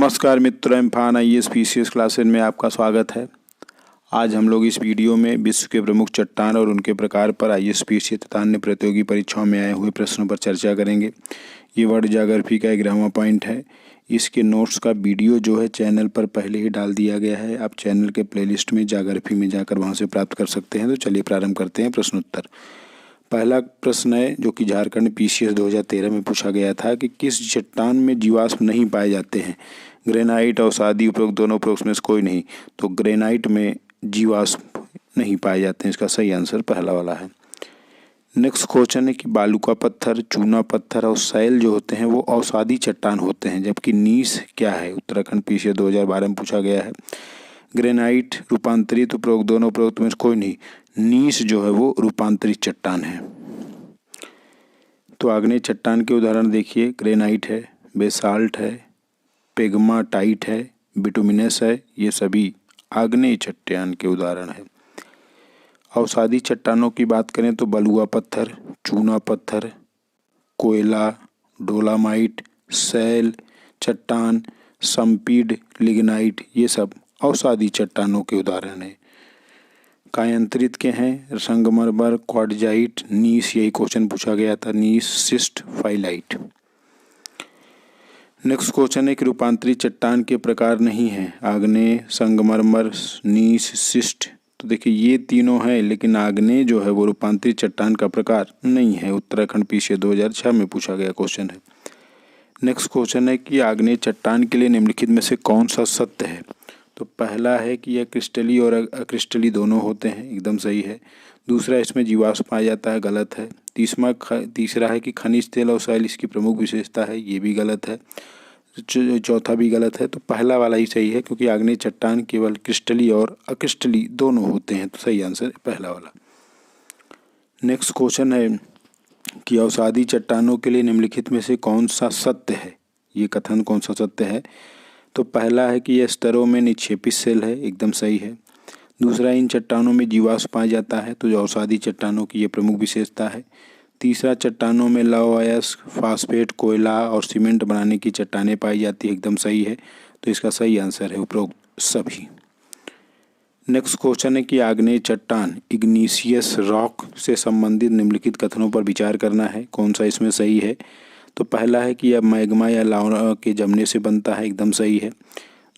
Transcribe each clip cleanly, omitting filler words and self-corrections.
नमस्कार मित्रों, इम्फान IAS PCS classes में आपका स्वागत है। आज हम लोग इस वीडियो में विश्व के प्रमुख चट्टान और उनके प्रकार पर IAS PCS तथा अन्य प्रतियोगी परीक्षाओं में आए हुए प्रश्नों पर चर्चा करेंगे। ये वर्ल्ड ज्योग्राफी का 11वां पॉइंट है। इसके नोट्स का वीडियो जो है चैनल पर पहले ही डाल दिया गया है। आप चैनल के प्लेलिस्ट में ज्योग्राफी में जाकर वहाँ से प्राप्त कर सकते हैं। तो चलिए प्रारंभ करते हैं प्रश्नोत्तर। पहला प्रश्न है जो कि झारखंड PCS 2013 में पूछा गया था कि किस चट्टान में जीवाश्म नहीं पाए जाते हैं। ग्रेनाइट, अवसादी, उपरोक्त दोनों, उपरोक्त में से कोई नहीं। तो ग्रेनाइट में जीवाश्म नहीं पाए जाते हैं। इसका सही आंसर पहला वाला है। नेक्स्ट क्वेश्चन है कि बालू का पत्थर, चूना पत्थर और सैल जो होते हैं वो अवसादी चट्टान होते हैं, जबकि नीस क्या है। उत्तराखंड PCS 2012 में पूछा गया है। ग्रेनाइट रूपांतरित, उपरोक्त दोनों, उपरोक्त में से कोई नहीं। नीस जो है वो रूपांतरित चट्टान है। तो आग्नेय चट्टान के उदाहरण देखिए, ग्रेनाइट है, बेसाल्ट है, पेग्माटाइट है, बिटुमिनस है। ये सभी आग्नेय चट्टान के उदाहरण है। अवसादी चट्टानों की बात करें तो बलुआ पत्थर, चूना पत्थर, कोयला, डोलामाइट, सैल चट्टान, संपीड, लिग्नाइट, ये सब अवसादी चट्टानों के उदाहरण हैं। कायांतरित के हैं संगमरमर, क्वार्टजाइट, नीस। यही क्वेश्चन पूछा गया था, नीस, सिस्ट, फाइलाइट। नेक्स्ट क्वेश्चन है कि रूपांतरित चट्टान के प्रकार नहीं है। आग्नेय, संगमरमर, नीस, सिस्ट। तो देखिए ये तीनों हैं, लेकिन आग्नेय जो है वो रूपांतरित चट्टान का प्रकार नहीं है। उत्तराखंड PCS 2006 में पूछा गया क्वेश्चन है। नेक्स्ट क्वेश्चन है कि आग्नेय चट्टान के लिए निम्नलिखित में से कौन सा सत्य है। तो पहला है कि यह क्रिस्टली और अक्रिस्टली दोनों होते हैं, एकदम सही है। दूसरा, इसमें जीवाश्म पाया जाता है, गलत है। तीसरा है कि खनिज तेल और सैल इसकी प्रमुख विशेषता है, ये भी गलत है। चौथा भी गलत है। तो पहला वाला ही सही है, क्योंकि आग्नेय चट्टान केवल क्रिस्टली और अक्रिस्टली दोनों होते हैं। तो सही आंसर है पहला वाला। नेक्स्ट क्वेश्चन है कि अवसादी चट्टानों के लिए निम्नलिखित में से कौन सा सत्य है। ये कथन कौन सा सत्य है। तो पहला है कि यह स्तरों में निक्षेपित सेल है, एकदम सही है। दूसरा, इन चट्टानों में जीवाश्म पाया जाता है, तो जो अवसादी चट्टानों की ये प्रमुख विशेषता है। तीसरा, चट्टानों में लौह अयस्क, फास्फेट, कोयला और सीमेंट बनाने की चट्टानें पाई जाती है, एकदम सही है। तो इसका सही आंसर है उपरोक्त सभी। नेक्स्ट क्वेश्चन है कि आग्नेय चट्टान, इग्नीशियस रॉक से संबंधित निम्नलिखित कथनों पर विचार करना है। कौन सा इसमें सही है। तो पहला है कि यह मैग्मा या लावा के जमने से बनता है, एकदम सही है।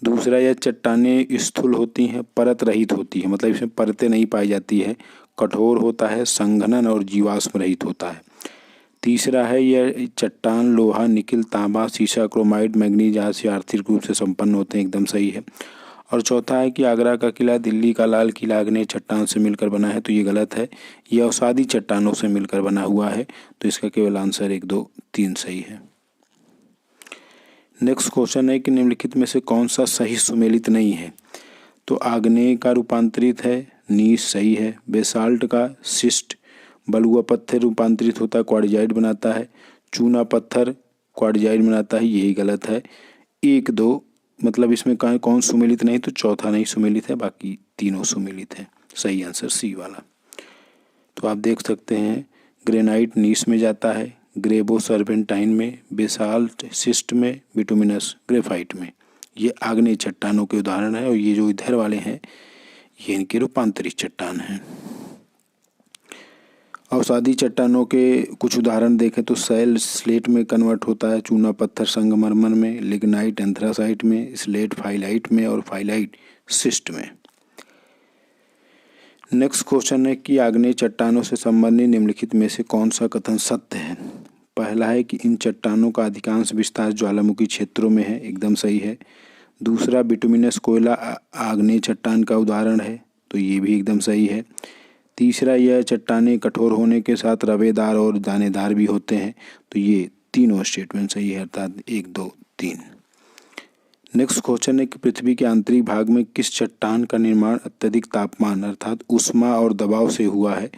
दूसरा, यह चट्टानें स्थूल होती हैं, परत रहित होती है, मतलब इसमें परतें नहीं पाई जाती है। कठोर होता है, संघनन और जीवाश्म रहित होता है। तीसरा है, यह चट्टान लोहा, निकिल, तांबा, सीसा, क्रोमाइट, मैग्नीज आदि से आर्थिक रूप से संपन्न होते हैं, एकदम सही है। और चौथा है कि आगरा का किला, दिल्ली का लाल किला आग्नेय चट्टान से मिलकर बना है, तो ये गलत है। ये अवसादी चट्टानों से मिलकर बना हुआ है। तो इसका केवल आंसर 1, 2, 3 सही है। नेक्स्ट क्वेश्चन है कि निम्नलिखित में से कौन सा सही सुमेलित नहीं है। तो आग्नेय का रूपांतरित है, नीस सही है। बेसाल्ट का सिस्ट, बलुआ पत्थर रूपांतरित होता है, क्वार्टजाइट बनाता है। चूना पत्थर क्वार्टजाइट बनाता है, यही गलत है। 1, 2 मतलब इसमें कौन सुमेलित नहीं, तो चौथा नहीं सुमेलित है, बाकी तीनों सुमेलित है। सही आंसर C वाला। तो आप देख सकते हैं ग्रेनाइट नीस में जाता है, ग्रेबो सर्पेंटाइन में, बेसाल्ट सिस्ट में, बिटुमिनस ग्रेफाइट में। ये आग्नेय चट्टानों के उदाहरण है। और ये जो इधर वाले हैं ये इनके रूपांतरित चट्टान हैं। अवसादी चट्टानों के कुछ उदाहरण देखें तो सैल स्लेट में कन्वर्ट होता है, चूना पत्थर संगमरमर में, लिग्नाइट एंथ्रासाइट में, स्लेट फाइलाइट में और फाइलाइट सिस्ट में। नेक्स्ट क्वेश्चन है कि आग्नेय चट्टानों से संबंधित निम्नलिखित में से कौन सा कथन सत्य है। पहला है कि इन चट्टानों का अधिकांश विस्तार ज्वालामुखी क्षेत्रों में है, एकदम सही है। दूसरा, बिटुमिनस कोयला आग्नेय चट्टान का उदाहरण है, तो ये भी एकदम सही है। तीसरा, यह चट्टानें कठोर होने के साथ रवेदार और दानेदार भी होते हैं, तो ये तीनों स्टेटमेंट सही है, अर्थात 1, 2, 3। नेक्स्ट क्वेश्चन है कि पृथ्वी के आंतरिक भाग में किस चट्टान का निर्माण अत्यधिक तापमान अर्थात ऊष्मा और दबाव से हुआ है।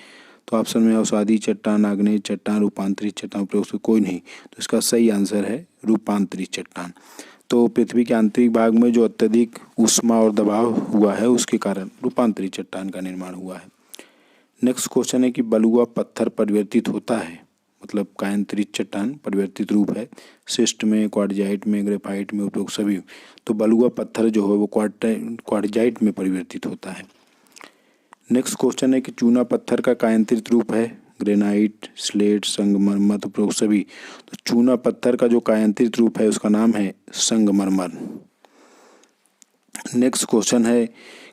तो ऑप्शन में अवसादी चट्टान, आग्नेय चट्टान, रूपांतरित चट्टान, उपरोक्त से कोई नहीं। तो इसका सही आंसर है रूपांतरित चट्टान। तो पृथ्वी के आंतरिक भाग में जो अत्यधिक ऊष्मा और दबाव हुआ है उसके कारण रूपांतरित चट्टान का निर्माण हुआ है। नेक्स्ट क्वेश्चन है कि बलुआ पत्थर परिवर्तित होता है, मतलब कायांतरित चट्टान परिवर्तित रूप है। सिस्ट में, क्वार्टजाइट में, ग्रेफाइट में उपयोग सभी। तो बलुआ पत्थर जो है वो क्वार्टजाइट में परिवर्तित होता है। नेक्स्ट क्वेश्चन है कि चूना पत्थर का कायांतरित रूप है ग्रेनाइट, स्लेट, संगमरमर उपयोग सभी। तो चूना पत्थर का जो कायांतरित रूप है उसका नाम है संगमरमर। नेक्स्ट क्वेश्चन है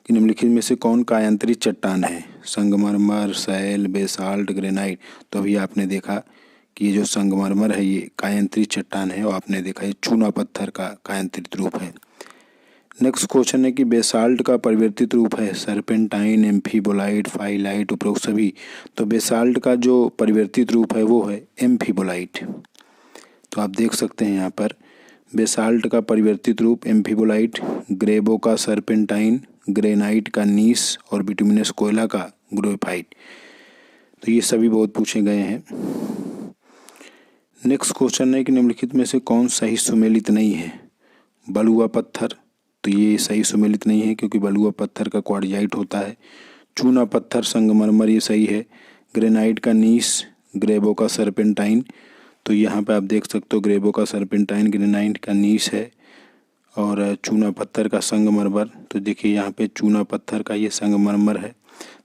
कि निम्नलिखित में से कौन कायांतरित चट्टान है? संगमरमर, सैल, बेसाल्ट, ग्रेनाइट। तो अभी आपने देखा कि ये जो संगमरमर है ये कायांतरित चट्टान है और आपने देखा ये चूना पत्थर का कायांतरित रूप है। नेक्स्ट क्वेश्चन है कि बेसाल्ट का परिवर्तित रूप है सर्पेंटाइन, एम्फीबोलाइट, फाइलाइट उपरोक्त सभी। तो बेसाल्ट का जो परिवर्तित रूप है वो है एम्फीबोलाइट। तो आप देख सकते हैं यहाँ पर बेसाल्ट का परिवर्तित रूप एम्फीबोलाइट, ग्रेबो का सर्पेंटाइन, ग्रेनाइट का नीस और बिटुमिनस कोयला का ग्रेफाइट। तो ये सभी बहुत पूछे गए हैं। नेक्स्ट क्वेश्चन है कि निम्नलिखित में से कौन सही सुमेलित नहीं है? बलुआ पत्थर, तो ये सही सुमेलित नहीं है क्योंकि बलुआ पत्थर का क्वार्टजाइट होता है। चूना पत्थर, संगमरमर ये सही है। ग्रेनाइट का नीस, ग्रेबो का सर्पेंटाइन। तो यहाँ पे आप देख सकते हो ग्रेबो का सर्पेंटाइन, ग्रेनाइट का नीस है और चूना पत्थर का संगमरमर। तो देखिए यहाँ पे चूना पत्थर का ये संगमरमर है।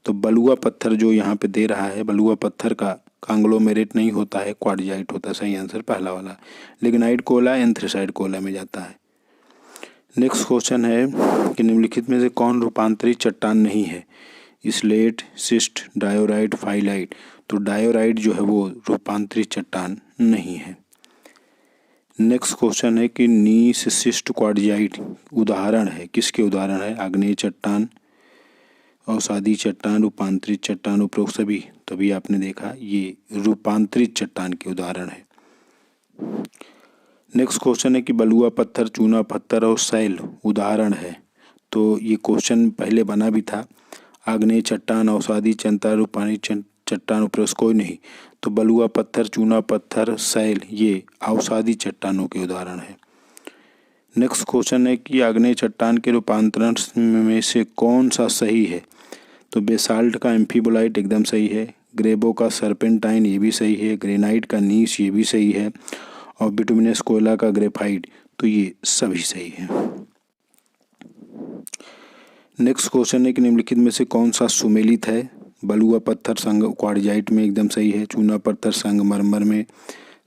तो बलुआ पत्थर जो यहाँ पे दे रहा है, बलुआ पत्थर का कांग्लोमेरेट नहीं होता है, क्वार्टजाइट होता है। सही आंसर पहला वाला। लिग्नाइट कोयला एंथ्रेसाइट कोयला में जाता है। नेक्स्ट क्वेश्चन है कि निम्नलिखित में से कौन रूपांतरित चट्टान नहीं है? Slate, cyst, diorite, phyllite. तो डायोराइट जो है वो रूपांतरित चट्टान नहीं है। नेक्स्ट क्वेश्चन है कि नीस, सिस्ट, क्वार्टजाइट उदाहरण है, किसके उदाहरण है? आग्नेय चट्टान, अवसादी चट्टान, रूपांतरित चट्टान उपरोक्त सभी। तभी आपने देखा ये रूपांतरित चट्टान के उदाहरण है। नेक्स्ट क्वेश्चन है कि बलुआ पत्थर, चूना पत्थर और सैल उदाहरण है। तो ये क्वेश्चन पहले बना भी था। आग्नेय चट्टान, अवसादी चट्टान, रूपांतरित चट्टान उपरोक्त कोई नहीं। तो बलुआ पत्थर, चूना पत्थर, सैल ये अवसादी चट्टानों के उदाहरण है। नेक्स्ट क्वेश्चन है कि आग्नेय चट्टान के रूपांतरण में से कौन सा सही है? तो बेसाल्ट का एम्फीबोलाइट एकदम सही है। ग्रेबो का सर्पेंटाइन ये भी सही है। ग्रेनाइट का नीस ये भी सही है और बिटुमिनस कोयला का ग्रेफाइट तो ये सभी सही है। नेक्स्ट क्वेश्चन है कि निम्नलिखित में से कौन सा सुमेलित है? बलुआ पत्थर क्वार्टजाइट में एकदम सही है। चूना पत्थर संगमरमर में,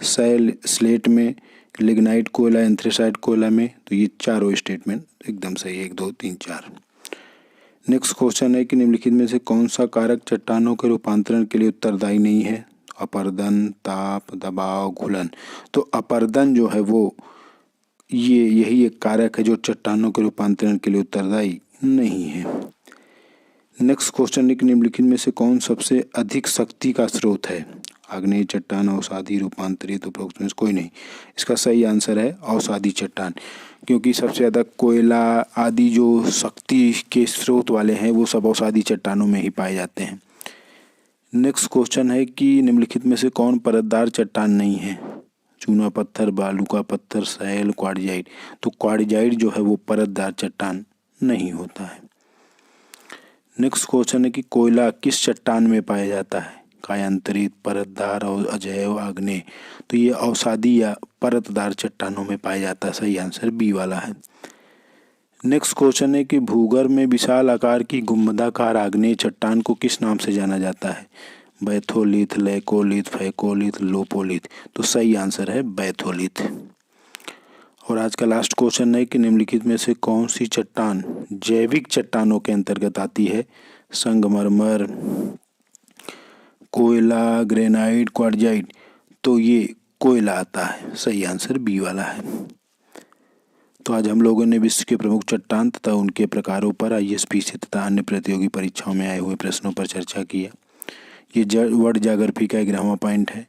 सैल स्लेट में, लिग्नाइट कोयला एंथ्रेसाइट कोयला में। तो ये चारों स्टेटमेंट एकदम सही है, 1, 2, 3, 4। नेक्स्ट क्वेश्चन है कि निम्नलिखित में से कौन सा कारक चट्टानों के रूपांतरण के लिए उत्तरदायी नहीं है? अपर्दन, ताप, दबाव, घुलन। तो अपर्दन जो है वो यही एक कारक है जो चट्टानों के रूपांतरण के लिए उत्तरदायी नहीं है। नेक्स्ट क्वेश्चन है कि निम्नलिखित में से कौन सबसे अधिक शक्ति का स्रोत है? आग्नेय चट्टान, अवसादी, रूपांतरित उपरोक्त में से कोई नहीं। इसका सही आंसर है अवसादी चट्टान, क्योंकि सबसे ज़्यादा कोयला आदि जो शक्ति के स्रोत वाले हैं वो सब अवसादी चट्टानों में ही पाए जाते हैं। नेक्स्ट क्वेश्चन है कि निम्नलिखित में से कौन परतदार चट्टान नहीं है? चूना पत्थर, बालू का पत्थर, सैल, क्वार्टजाइट। तो क्वार्टजाइट जो है वो परतदार चट्टान नहीं होता है। नेक्स्ट क्वेश्चन है कि कोयला किस चट्टान में पाया जाता है? कायांतरित, परतदार और अजैव, आग्नेय। तो ये अवसादी या परतदार चट्टानों में पाया जाता है। सही आंसर बी वाला है। नेक्स्ट क्वेश्चन है कि भूगर्भ में विशाल आकार की गुंबदाकार आग्नेय चट्टान को किस नाम से जाना जाता है? Batholith, laccolith, phacolith, lopolith. तो सही आंसर है बैथोलिथ। और आज का लास्ट क्वेश्चन है कि निम्नलिखित में से कौन सी चट्टान जैविक चट्टानों के अंतर्गत आती है? संगमरमर, कोयला, ग्रेनाइट, क्वार्टजाइट। तो ये कोयला आता है। सही आंसर बी वाला है। तो आज हम लोगों ने विश्व के प्रमुख चट्टान तथा उनके प्रकारों पर ISPC तथा अन्य प्रतियोगी परीक्षाओं में आए हुए प्रश्नों पर चर्चा की है। ये वर्ड ज्योग्राफी का 11वां पॉइंट है।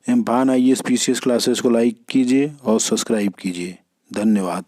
इम्फान ISPCS क्लासेस को लाइक कीजिए और सब्सक्राइब कीजिए। धन्यवाद।